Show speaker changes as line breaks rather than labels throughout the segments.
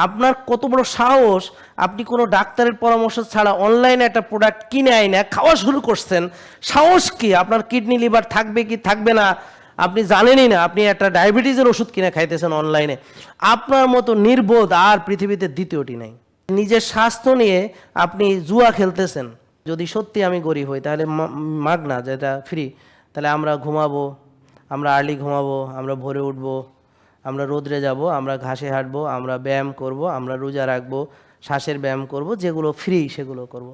আপনার কত বড় সাহস, আপনি কোনো ডাক্তারের পরামর্শ ছাড়া অনলাইনে একটা প্রোডাক্ট কিনে আইনে খাওয়া শুরু করছেন। সাহস কি? আপনার কিডনি লিভার থাকবে কি থাকবে না আপনি জানেনই না, আপনি একটা ডায়াবেটিসের ওষুধ কিনে খাইতেছেন অনলাইনে। আপনার মতো নির্বোধ আর পৃথিবীতে দ্বিতীয়টি নেই। নিজের স্বাস্থ্য নিয়ে আপনি জুয়া খেলতেছেন। যদি সত্যি আমি গরিব হই তাহলে মাগনা, যেটা ফ্রি, তাহলে আমরা ঘুমাবো, আমরা আর্লি ঘুমাবো, আমরা ভোরে উঠবো, আমরা রোদ্রে যাব, আমরা ঘাসে হাঁটবো, আমরা ব্যায়াম করব, আমরা রোজা রাখবো, শ্বাসের ব্যায়াম করব, যেগুলো ফ্রি সেগুলো করব।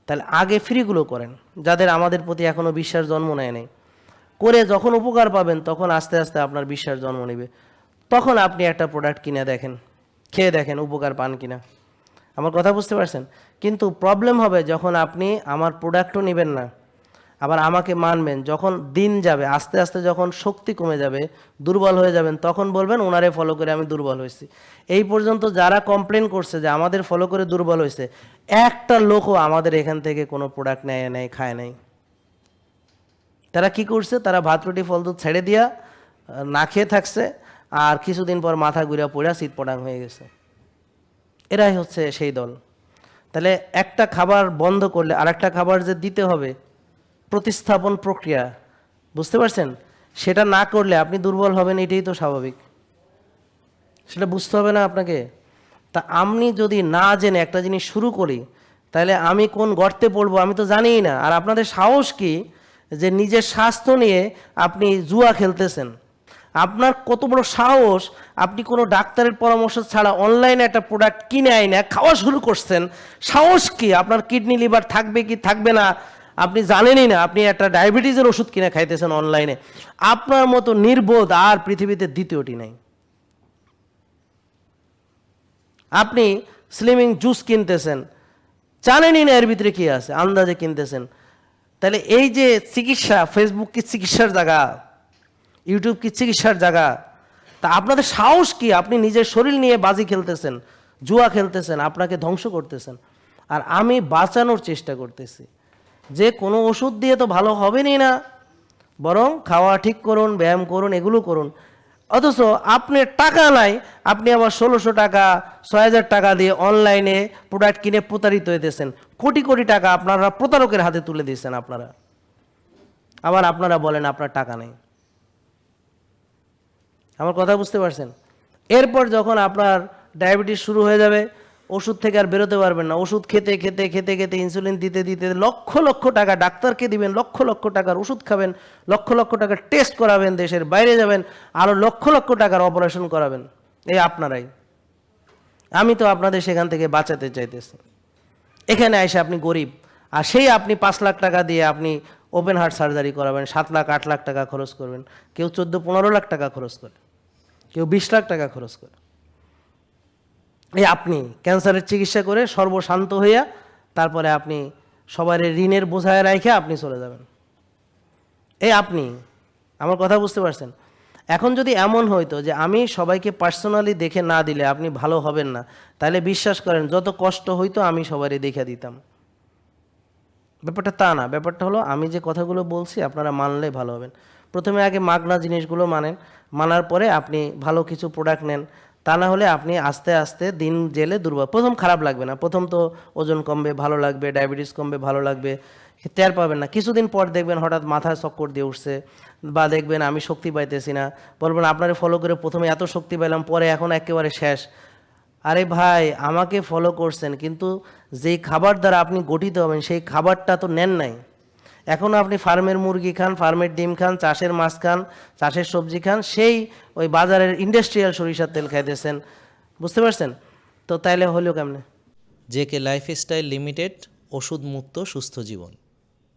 তাহলে আগে ফ্রিগুলো করেন, যাদের আমাদের প্রতি এখনও বিশ্বাস জন্ম নেয় নেই। করে যখন উপকার পাবেন তখন আস্তে আস্তে আপনার বিশ্বাস জন্ম নেবে। তখন আপনি একটা প্রোডাক্ট কিনে দেখেন, খেয়ে দেখেন উপকার পান কিনা। আমার কথা বুঝতে পারছেন? কিন্তু প্রবলেম হবে যখন আপনি আমার প্রোডাক্টও নেবেন না, আবার আমাকে মানবেন। যখন দিন যাবে, আস্তে আস্তে যখন শক্তি কমে যাবে, দুর্বল হয়ে যাবেন, তখন বলবেন ওনারে ফলো করে আমি দুর্বল হয়েছি। এই পর্যন্ত যারা কমপ্লেন করছে যে আমাদের ফলো করে দুর্বল হয়েছে, একটা লোকও আমাদের এখান থেকে কোনো প্রোডাক্ট নেয় খায় নাই। তারা কি করছে? তারা ভাত রুটি ফল দুধ ছেড়ে দিয়া না খেয়ে থাকছে, আর কিছুদিন পর মাথা ঘুরা পড়া চিৎপটাং হয়ে গেছে। এরাই হচ্ছে সেই দল। তাহলে একটা খাবার বন্ধ করলে আরেকটা খাবার যে দিতে হবে, প্রতিস্থাপন প্রক্রিয়া, বুঝতে পারছেন? সেটা না করলে আপনি দুর্বল হবেন, এটাই তো স্বাভাবিক। সেটা বুঝতে হবে না আপনাকে? তা আমি যদি না জেনে একটা জিনিস শুরু করি, তাহলে আমি কোন গর্তে পড়বো আমি তো জানিই না। আর আপনাদের সাহস কি যে নিজের স্বাস্থ্য নিয়ে আপনি জুয়া খেলতেছেন? আপনার কত বড় সাহস, আপনি কোনো ডাক্তারের পরামর্শ ছাড়া অনলাইনে একটা প্রোডাক্ট কিনে আইনে খাওয়া শুরু করছেন। সাহস কি? আপনার কিডনি লিভার থাকবে কি থাকবে না আপনি জানেনই না, আপনি একটা ডায়াবেটিসের ওষুধ কিনে খাইতেছেন অনলাইনে। আপনার মতো নির্বোধ আর পৃথিবীতে দ্বিতীয়টি নেই। আপনি স্লিমিং জুস কিনতেছেন, জানেনই না এর ভিতরে কি আছে, আন্দাজে কিনতেছেন। তাহলে এই যে চিকিৎসা, ফেসবুক কি চিকিৎসার জায়গা? ইউটিউব কি চিকিৎসার জায়গা? তা আপনাদের সাহস কি? আপনি নিজের শরীর নিয়ে বাজি খেলতেছেন, জুয়া খেলতেছেন, আপনাকে ধ্বংস করতেছেন। আর আমি বাঁচানোর চেষ্টা করতেছি যে কোনো ওষুধ দিয়ে তো ভালো হবেনই না, বরং খাওয়া ঠিক করুন, ব্যায়াম করুন, এগুলো করুন। অথচ আপনার টাকা নাই, আপনি আবার 1600 টাকা 6000 টাকা দিয়ে অনলাইনে প্রোডাক্ট কিনে প্রতারিত হইতেছেন। কোটি কোটি টাকা আপনারা প্রতারকের হাতে তুলে দিয়েছেন আপনারা। আবার আপনারা বলেন আপনার টাকা নেই। আমার কথা বুঝতে পারছেন? এরপর যখন আপনার ডায়াবেটিস শুরু হয়ে যাবে, ওষুধ থেকে আর বেরোতে পারবেন না। ওষুধ খেতে খেতে খেতে খেতে ইনসুলিন দিতে দিতে লক্ষ লক্ষ টাকা ডাক্তারকে দিবেন, লক্ষ লক্ষ টাকার ওষুধ খাবেন, লক্ষ লক্ষ টাকার টেস্ট করাবেন, দেশের বাইরে যাবেন, আরও লক্ষ লক্ষ টাকার অপারেশন করাবেন। এই আপনারাই। আমি তো আপনাদের সেখান থেকে বাঁচাতে চাইতেছি। এখানে এসে আপনি গরিব, আর সেই আপনি 5 লাখ টাকা দিয়ে আপনি ওপেন হার্ট সার্জারি করাবেন, 7 লাখ 8 লাখ টাকা খরচ করবেন, কেউ 14-15 লাখ টাকা খরচ করে, কেউ 20 লাখ টাকা খরচ করে। এই আপনি ক্যান্সারের চিকিৎসা করে সর্বশান্ত হইয়া তারপরে আপনি সবার ঋণের বোঝায় রাখে আপনি চলে যাবেন। এই আপনি। আমার কথা বুঝতে পারছেন? এখন যদি এমন হইতো যে আমি সবাইকে পার্সোনালি দেখে না দিলে আপনি ভালো হবেন না, তাহলে বিশ্বাস করেন যত কষ্ট হইতো আমি সবারই দেখে দিতাম। ব্যাপারটা তা না। ব্যাপারটা হলো আমি যে কথাগুলো বলছি আপনারা মানলে ভালো হবেন। প্রথমে আগে মাগনা জিনিসগুলো মানেন, মানার পরে আপনি ভালো কিছু প্রোডাক্ট নেন। তা না হলে আপনি আস্তে আস্তে দিন জেলে দুর্বল। প্রথম খারাপ লাগবে না, প্রথম তো ওজন কমবে, ভালো লাগবে, ডায়াবেটিস কমবে, ভালো লাগবে, টের পাবেন না। কিছুদিন পর দেখবেন হঠাৎ মাথায় চক্কর দিয়ে উঠছে, বা দেখবেন আমি শক্তি পাইতেছি না, বলবেন আপনারে ফলো করে প্রথমে এত শক্তি পাইলাম, পরে এখন একেবারে শেষ। আরে ভাই, আমাকে ফলো করছেন, কিন্তু যেই খাবার দ্বারা আপনি গঠিত হবেন সেই খাবারটা তো নেন নাই। এখনও আপনি ফার্মের মুরগি খান, ফার্মের ডিম খান, চাষের মাছ খান, চাষের সবজি খান, সেই ওই বাজারের ইন্ডাস্ট্রিয়াল সরিষার তেল খাইতেছেন। বুঝতে পারছেন? তো তাইলে হলো কেমনে?
জেকে লাইফস্টাইল লিমিটেড, ওষুধ মুক্ত সুস্থ জীবন।